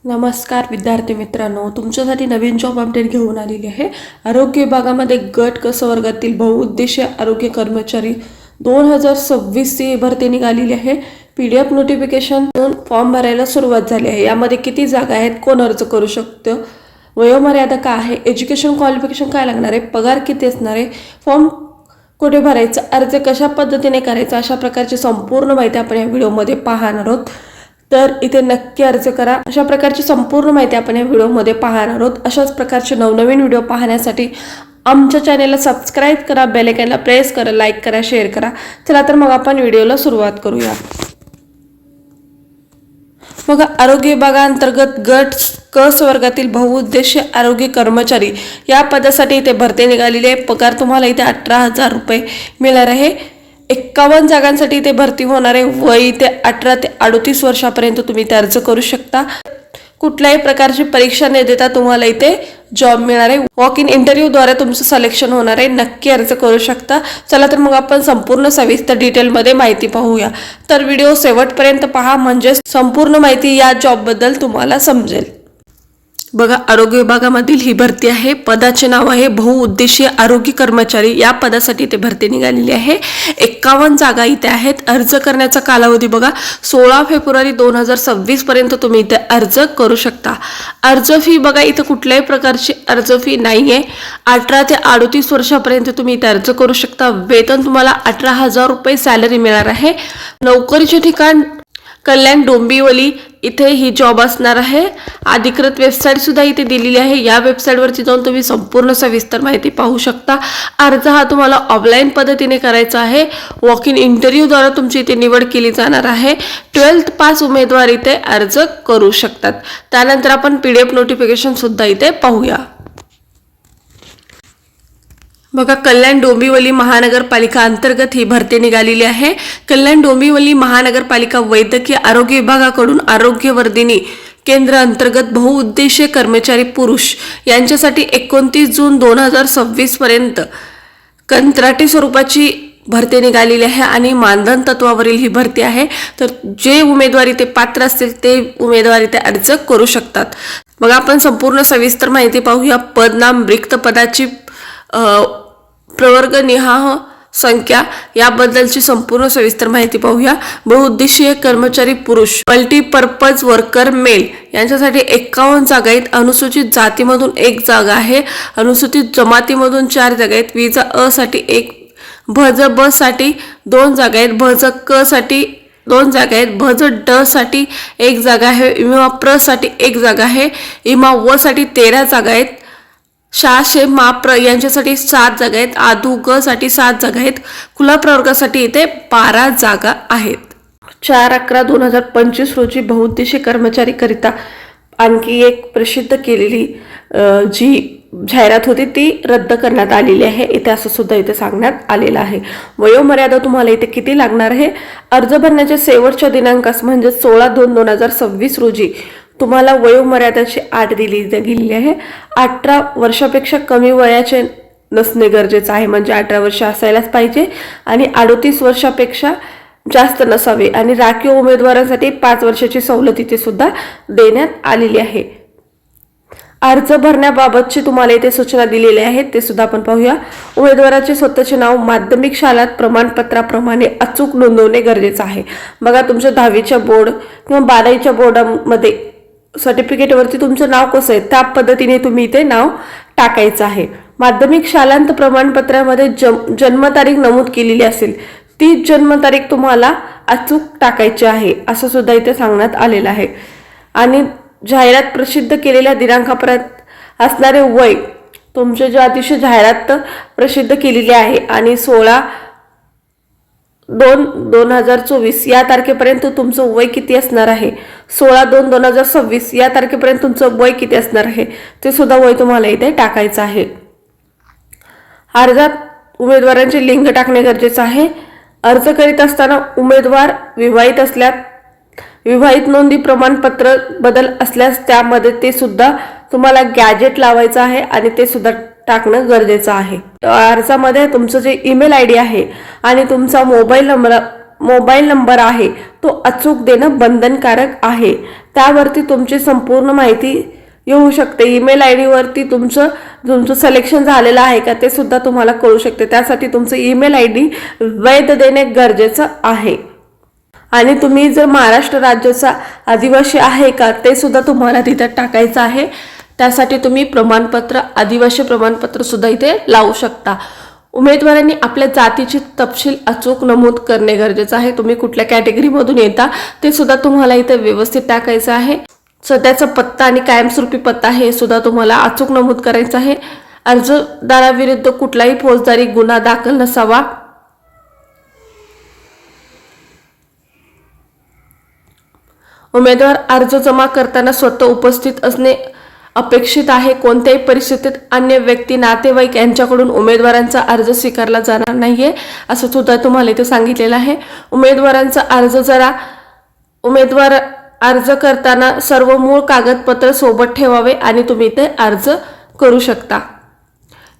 नमस्कार विद्यार्थी मित्रांनो, तुमच्यासाठी नवीन जॉब अपडेट घेऊन आलेली आहे। आरोग्य विभागामध्ये गट क वर्गातील बहुउद्देशीय आरोग्य कर्मचारी 2026 ची भरती निघालेली आहे। PDF नोटिफिकेशन फॉर्म भरायला सुरुवात झाली आहे। यामध्ये किती जागा आहेत, कोण अर्ज करू शकतो, वयोमर्यादा काय आहे, एज्युकेशन क्वालिफिकेशन काय लागणार आहे, पगार किती असणार आहे, फॉर्म कुठे भरायचा, अर्ज कशा पद्धतीने करायचा, अशा प्रकारची संपूर्ण माहिती आपण या व्हिडिओमध्ये पाहणार आहोत। तर इथे नक्की अर्ज करा। अशा प्रकारची संपूर्ण माहिती आपण या व्हिडिओमध्ये पाहणार आहोत। अशाच प्रकारचे नवनवीन व्हिडिओ पाहण्यासाठी आमच्या चॅनेलला सबस्क्राइब करा, बेल आयकॉनला प्रेस करा, लाईक करा, शेअर करा। चला तर मग आपण व्हिडिओला सुरुवात करूया। बघा, आरोग्य विभागांतर्गत गट क वर्गातील बहुउद्देशीय आरोग्य कर्मचारी या पदासाठी इथे भरती निघालेली आहे। पगार तुम्हाला इथे 18,000 रुपये मिळणार आहे। 51 जागांसाठी इथे भरती होणार आहे। वय इथे 18 ते 38 वर्षापर्यंत तुम्ही इथे अर्ज करू शकता। कुठल्याही प्रकारची परीक्षा न देता तुम्हाला इथे जॉब मिळणार आहे। वॉक इन इंटरव्ह्यूद्वारे तुमचं सिलेक्शन होणार आहे। नक्की अर्ज करू शकता। चला तर मग आपण संपूर्ण सविस्तर डिटेलमध्ये माहिती पाहूया। तर व्हिडिओ शेवटपर्यंत पहा, म्हणजे संपूर्ण माहिती या जॉबबद्दल तुम्हाला समजेल। बघा, आरोग्य विभागामधील ही भरती आहे। पदाचे नाव आहे बहुउद्देशीय आरोग्य कर्मचारी। या पदासाठी ते भरती निघालेली आहे। 51 जागा इथे आहेत। अर्ज करण्याचा कालावधी बघा, 16 फेब्रुवारी 2026 पर्यंत तुम्ही इथे अर्ज करू शकता। अर्ज फी बघा, इथे कुठल्याही प्रकारची अर्ज फी नाहीये। 18 ते 38 वर्षापर्यंत तुम्ही इथे अर्ज करू शकता। वेतन तुम्हाला 18,000 रुपये सॅलरी मिळणार आहे। नोकरीचे ठिकाण कल्याण डोंबिवली इथे ही जॉब असणार आहे। अधिकृत वेबसाईट सुद्धा इथे दिलेली आहे। या वेबसाईटवरती जाऊन तुम्ही संपूर्ण सविस्तर माहिती पाहू शकता। अर्ज हा तुम्हाला ऑफलाईन पद्धतीने करायचा आहे। वॉक इन इंटरव्ह्यूद्वारे तुमची इथे निवड केली जाणार आहे। 12th पास उमेदवार इथे अर्ज करू शकतात। त्यानंतर आपण PDF नोटिफिकेशन सुद्धा इथे पाहूया। बघा, कल्याण डोंबिवली महानगरपालिका अंतर्गत ही भरती निघालेली आहे। कल्याण डोंबिवली महानगरपालिका वैद्यकीय आरोग्य विभागाकडून आरोग्यवर्धिनी केंद्र अंतर्गत बहुउद्देशीय कर्मचारी पुरुष यांच्यासाठी 29 जून 2026 पर्यंत कंत्राटी स्वरूपाची भरती निघालेली आहे आणि मानधन तत्वावरील ही भरती आहे। तर जे उमेदवार इथे पात्र असतील ते उमेदवार इथे अर्ज करू शकतात। बघा, आपण संपूर्ण सविस्तर माहिती पाहूया। पदनाम, रिक्त पदाची प्रवर्ग निहाय संख्या याबद्दलची संपूर्ण सविस्तर माहिती पाहूया। बहुउद्देशीय कर्मचारी पुरुष मल्टीपर्पज वर्कर मेल यांच्यासाठी 51 जागा आहेत। अनुसूचित जातीमधून 1 जागा आहे। अनुसूचित जमातीमधून 4 जागा आहेत। विजा अ साठी 1, भज ब साठी 2 जागा आहेत। भज क साठी 2 जागा आहेत। भज ड साठी 1 जागा आहे। इमा प्र साठी 1 जागा आहे। इमा व साठी 13 जागा आहेत। शा शे मा प्र यांच्यासाठी 7 जागा आहेत। आधु ग साठी 7 जागा आहेत। खुला प्रवर्गासाठी इथे 12 जागा आहेत। 4/11/2025 रोजी बहुउद्देशीय कर्मचारी करिता आणखी एक प्रसिद्ध केलेली जी जाहिरात होती ती रद्द करण्यात आलेली आहे। इथे असं सुद्धा इथे सांगण्यात आलेलं आहे। वयोमर्यादा तुम्हाला इथे किती लागणार आहे, अर्ज भरण्याच्या शेवटच्या दिनांकास म्हणजे 16/2/2026 रोजी तुम्हाला वयोमर्यादाची अट दिली गेलेली आहे। 18 वर्षापेक्षा कमी वयाचे नसणे गरजेचं आहे, म्हणजे 18 वर्ष असायलाच पाहिजे आणि 38 वर्षापेक्षा जास्त नसावे आणि राखीव उमेदवारांसाठी 5 वर्षाची सवलत इथे सुद्धा देण्यात आलेली आहे। अर्ज भरण्याबाबतची तुम्हाला इथे सूचना दिलेल्या आहेत, ते सुद्धा आपण पाहूया। उमेदवाराचे स्वतःचे नाव माध्यमिक शाळेत प्रमाणपत्राप्रमाणे अचूक नोंदवणे गरजेचं आहे। बघा, तुमच्या 10वीच्या बोर्ड किंवा 12वीच्या बोर्डामध्ये सर्टिफिकेटवरती तुमचं नाव कसं आहे त्या पद्धतीने तुम्ही इथे नाव टाकायचं आहे। माध्यमिक शालांत प्रमाणपत्रामध्ये जन्मतारीख नमूद केलेली असेल ती जन्मतारीख तुम्हाला अचूक टाकायची आहे, असं सुद्धा इथे सांगण्यात आलेलं आहे। आणि जाहिरात प्रसिद्ध केलेल्या दिनांकापर्यंत असणारे वय तुमचे जे अतिशय जाहिरात प्रसिद्ध केलेली आहे आणि 16/2/2024 या तारखेपर्यंत तुमचं वय किती असणार आहे, 16/2/2026 या तारखेपर्यंत तुमचं वय किती असणार आहे ते सुद्धा वय तुम्हाला इथे टाकायचं आहे। अर्जात उमेदवारांचे लिंग टाकणे गरजेचं आहे। अर्ज करीत असताना उमेदवार विवाहित असल्यास विवाहित नोंदी प्रमाणपत्र बदल असल्यास त्यामध्ये ते सुद्धा तुम्हाला गॅजेट लावायचं आहे आणि ते सुद्धा टाकणं गरजेचं आहे। अर्जामध्ये तुमचं जे ईमेल ID आहे आणि तुमचा मोबाईल नंबर आहे तो अचूक देणं बंधनकारक आहे। त्यावरती तुमची संपूर्ण माहिती येऊ शकते. ईमेल आय डीवरती तुमचं सिलेक्शन झालेलं आहे का ते सुद्धा तुम्हाला कळू शकते. त्यासाठी तुमचं ईमेल आय डी वैध देणे गरजेचं आहे. आणि तुम्ही जर महाराष्ट्र राज्याचा आदिवासी आहे का ते सुद्धा तुम्हाला तिथे टाकायचं आहे. त्यासाठी तुम्ही प्रमाणपत्र, आदिवासी प्रमाणपत्र सुद्धा इथे लावू शकता. उमेदवारांनी आपल्या जातीचे तपशील अचूक नमूद करणे गरजेचं आहे. तुम्ही कुठल्या कॅटेगरीमधून येता ते सुद्धा तुम्हाला इथे व्यवस्थित टाकायचं आहे. सध्याचा पत्ता आणि कायमस्वरूपी पत्ता हे सुद्धा तुम्हाला अचूक नमूद करायचं आहे. अर्जदाराविरुद्ध कुठलाही फौजदारी गुन्हा दाखल नसावा. उमेदवार अर्ज जमा करताना स्वतः उपस्थित असणे अपेक्षित आहे. कोणत्याही परिस्थितीत अन्य व्यक्ती, नातेवाईक यांच्याकडून उमेदवारांचा अर्ज स्वीकारला जाणार नाहीये असं सुद्धा तुम्हाला इथे सांगितलेलं आहे. उमेदवार अर्ज करताना सर्व मूळ कागदपत्र सोबत ठेवावे आणि तुम्ही इथे अर्ज करू शकता.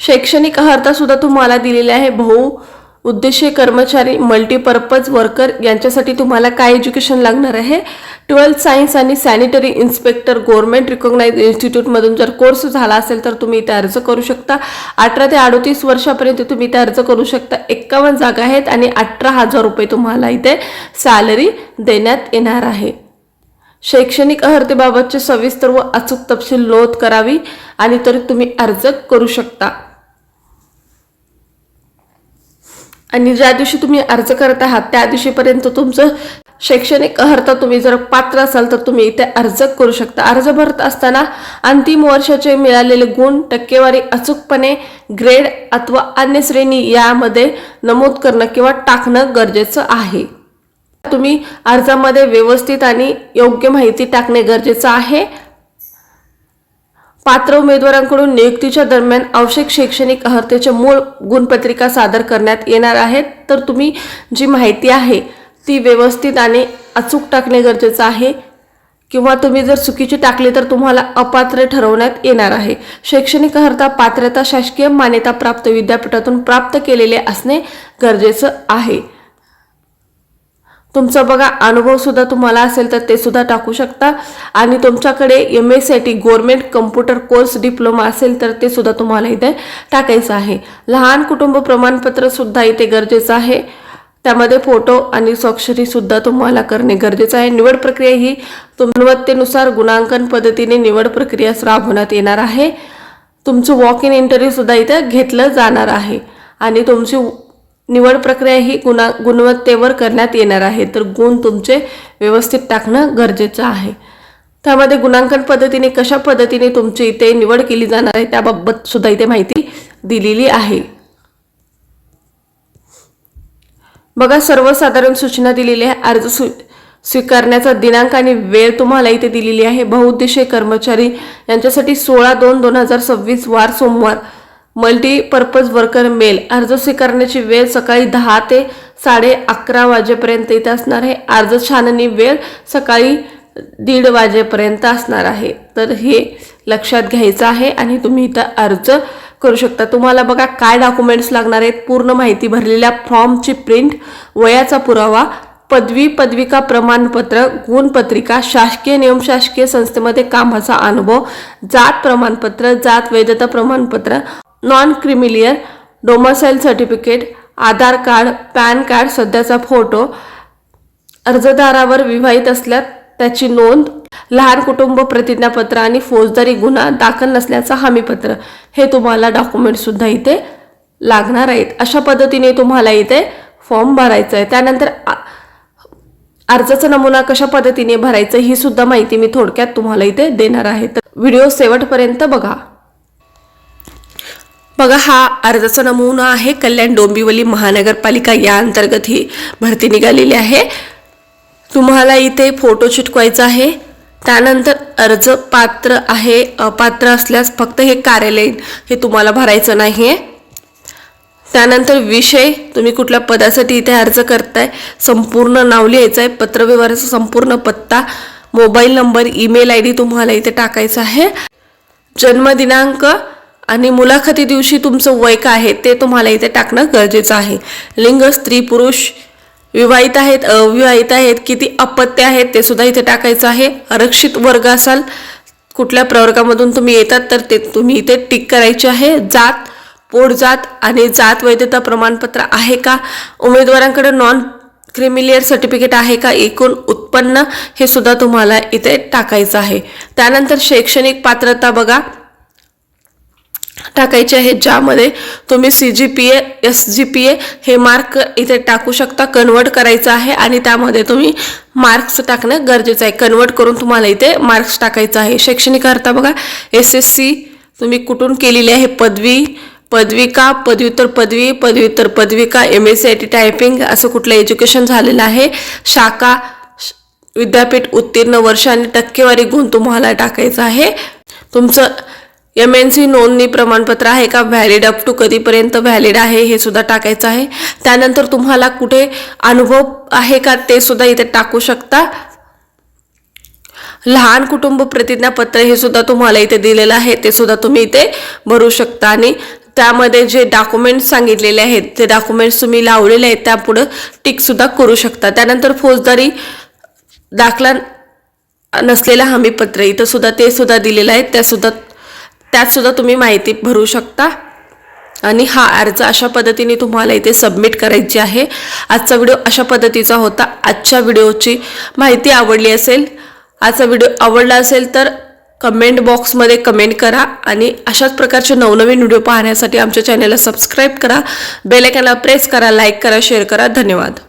शैक्षणिक अर्हता सुद्धा तुम्हाला दिलेली आहे. बहुउद्देशीय कर्मचारी, मल्टीपर्पज वर्कर यांच्यासाठी तुम्हाला काय एज्युकेशन लागणार आहे. 12th सायन्स आणि सॅनिटरी इन्स्पेक्टर गव्हर्नमेंट रिकॉग्नाइज इन्स्टिट्यूटमधून जर कोर्स झाला असेल तर तुम्ही इथे अर्ज करू शकता. 18 ते 38 वर्षापर्यंत तुम्ही इथे अर्ज करू शकता. 51 जागा आहेत आणि 18,000 रुपये तुम्हाला इथे सॅलरी देण्यात येणार आहे. शैक्षणिक अर्हतेबाबतचे सविस्तर व अचूक तपशील नोंद करावी आणि तरी तुम्ही अर्ज करू शकता. आणि ज्या दिवशी तुम्ही अर्ज करत आहात त्या दिवशीपर्यंत तुमचं शैक्षणिक अर्हता तुम्ही जर पात्र असाल तर तुम्ही इथे अर्ज करू शकता. अर्ज भरत असताना अंतिम वर्षाचे मिळालेले गुण, टक्केवारी अचूकपणे ग्रेड अथवा अन्य श्रेणी यामध्ये नमूद करणं किंवा टाकणं गरजेचं आहे. तुम्ही अर्जामध्ये व्यवस्थित आणि योग्य माहिती टाकणे गरजेचं आहे. पात्र उमेदवारांकडून नियुक्तीच्या दरम्यान आवश्यक शैक्षणिक अर्हतेच्या मूळ गुणपत्रिका सादर करण्यात येणार आहेत. तर तुम्ही जी माहिती आहे ती व्यवस्थित आणि अचूक टाकणे गरजेचं आहे. किंवा तुम्ही जर चुकीची टाकली तर तुम्हाला अपात्र ठरवण्यात येणार आहे. शैक्षणिक अर्हता, पात्रता शासकीय मान्यताप्राप्त विद्यापीठातून प्राप्त केलेले असणे गरजेचं आहे. तुमचा बघा अनुभव सुद्धा तुम्हाला असेल तर ते सुद्धा टाकू शकता. आणि तुमच्याकडे MSIT government computer course diploma असेल तर ते सुद्धा तुम्हाला इथे टाकायचं आहे. लहान कुटुंब प्रमाणपत्र सुद्धा इथे गरजेचं आहे. त्यामध्ये फोटो आणि स्वाक्षरी सुद्धा तुम्हाला करणे गरजेचं आहे. निवड प्रक्रिया ही गुणवत्तेनुसार गुणांकन पद्धतीने निवड प्रक्रिया राबवण्यात येणार आहे. तुमचं वॉक इन इंटरव्ह्यू सुद्धा इथे घेतलं जाणार आहे आणि तुमची निवड प्रक्रिया ही गुणवत्तेवर करण्यात येणार आहे. तर गुण तुमचे व्यवस्थित टाकणं गरजेचं आहे. त्यामध्ये गुणांकन पद्धतीने कशा पद्धतीने तुमची इथे निवड केली जाणार आहे त्याबाबत सुद्धा इथे माहिती दिलेली आहे. बघा सर्वसाधारण सूचना दिलेली आहे. अर्ज स्वीकारण्याचा दिनांक आणि वेळ तुम्हाला इथे दिलेली आहे. बहुउद्देशीय कर्मचारी यांच्यासाठी 16/2/2026 वार सोमवार, मल्टीपर्पज वर्कर मेल. अर्ज स्वीकारण्याची वेळ सकाळी 10 ते 11:30 वाजेपर्यंत इथे असणार आहे. अर्ज छाननी वेळ सकाळी 1:30 वाजेपर्यंत असणार आहे. तर हे लक्षात घ्यायचं आहे आणि तुम्ही इथं अर्ज करू शकता. तुम्हाला बघा काय डॉक्युमेंट्स लागणार आहेत. पूर्ण माहिती भरलेल्या फॉर्मची प्रिंट, वयाचा पुरावा, पदवी पदविका प्रमाणपत्र, गुणपत्रिका, शासकीय नियमशासकीय संस्थेमध्ये कामाचा अनुभव, जात प्रमाणपत्र, जात वैधता प्रमाणपत्र, नॉन क्रिमिलियर डोमासाईल सर्टिफिकेट, आधार कार्ड, पॅन कार्ड, सध्याचा फोटो, अर्जदारावर विवाहित असल्यास त्याची नोंद, लहान कुटुंब प्रतिज्ञापत्र आणि फौजदारी गुन्हा दाखल नसल्याचा हमीपत्र. हे तुम्हाला डॉक्युमेंट सुद्धा इथे लागणार आहेत. अशा पद्धतीने तुम्हाला इथे फॉर्म भरायचा आहे. त्यानंतर अर्जाचा नमुना कशा पद्धतीने भरायचं ही सुद्धा माहिती मी थोडक्यात तुम्हाला इथे देणार आहे. तर व्हिडिओ शेवटपर्यंत बघा. बघा हा अर्जाचा नमुना आहे. कल्याण डोंबिवली महानगरपालिका या अंतर्गत ही भरती निघालेली आहे. तुम्हाला इथे फोटो चिटकवायचा आहे. त्यानंतर अर्ज पात्र आहे, अपात्र असल्यास फक्त हे कार्यालयीन हे तुम्हाला भरायचं नाही आहे. त्यानंतर विषय, तुम्ही कुठल्या पदासाठी इथे अर्ज करताय, संपूर्ण नाव लिहायचं आहे, पत्रव्यवहाराचा संपूर्ण पत्ता, mobile number, email I D तुम्हाला इथे टाकायचं आहे. जन्मदिनांक आणि मुलाखती दिवशी तुमचं वय काय आहे ते तुम्हाला इथे टाकणं गरजेचं आहे. लिंग स्त्री पुरुष, विवाहित आहेत, अविवाहित आहेत, किती अपत्य आहेत ते सुद्धा इथे टाकायचं आहे. आरक्षित वर्ग असाल, कुठल्या प्रवर्गामधून तुम्ही येतात तर ते तुम्ही इथे टिक करायचे आहे. जात, पोटजात आणि जात वैधता प्रमाणपत्र आहे का, उमेदवारांकडे नॉन क्रिमिलियर सर्टिफिकेट आहे का, एकूण उत्पन्न हे सुद्धा तुम्हाला इथे टाकायचं आहे. त्यानंतर शैक्षणिक पात्रता बघा टाकायचे आहे, ज्यामध्ये तुम्ही CGPA SGPA हे मार्क इथे टाकू शकता. कन्वर्ट करायचं आहे आणि त्यामध्ये तुम्ही मार्क्स टाकणं गरजेचं आहे. कन्वर्ट करून तुम्हाला इथे मार्क्स टाकायचं आहे. शैक्षणिक अर्थ बघा, SSC तुम्ही कुठून केलेली आहे, पदवी, पदविका, पदव्युत्तर पदवी, पदव्युत्तर पदविका, MSc IT टायपिंग असं कुठलं एज्युकेशन झालेलं आहे. शाखा, विद्यापीठ उत्तीर्ण वर्ष आणि टक्केवारी गुण तुम्हाला टाकायचं आहे. तुमचं MNC नोंदणी प्रमाणपत्र आहे का, व्हॅलिड अप टू कधीपर्यंत व्हॅलिड आहे हे सुद्धा टाकायचं आहे. त्यानंतर तुम्हाला कुठे अनुभव आहे का ते सुद्धा इथे टाकू शकता. लहान कुटुंब प्रतिज्ञापत्र हे सुद्धा तुम्हाला इथे दिलेलं आहे, ते सुद्धा तुम्ही इथे भरू शकता. आणि त्यामध्ये जे डॉक्युमेंट्स सांगितलेले आहेत ते डॉक्युमेंट्स तुम्ही लावलेले आहेत त्यापुढं टिक सुद्धा करू शकता. त्यानंतर फौजदारी दाखला नसलेलं हमीपत्र इथं सुद्धा ते सुद्धा दिलेलं आहे, त्यात सुद्धा तुम्ही माहिती भरू शकता. आणि हा अर्ज अशा पद्धतीने तुम्हाला इथे सबमिट करायची आहे. आजचा व्हिडिओ अशा पद्धतीचा होता. आजच्या व्हिडिओची माहिती आवडली असेल, आजचा व्हिडिओ आवडला असेल तर कमेंट बॉक्समध्ये कमेंट करा आणि अशाच प्रकारचे नवनवीन व्हिडिओ पाहण्यासाठी आमच्या चॅनलला सबस्क्राईब करा, बेल आयकॉनला प्रेस करा, लाईक करा, शेअर करा. धन्यवाद.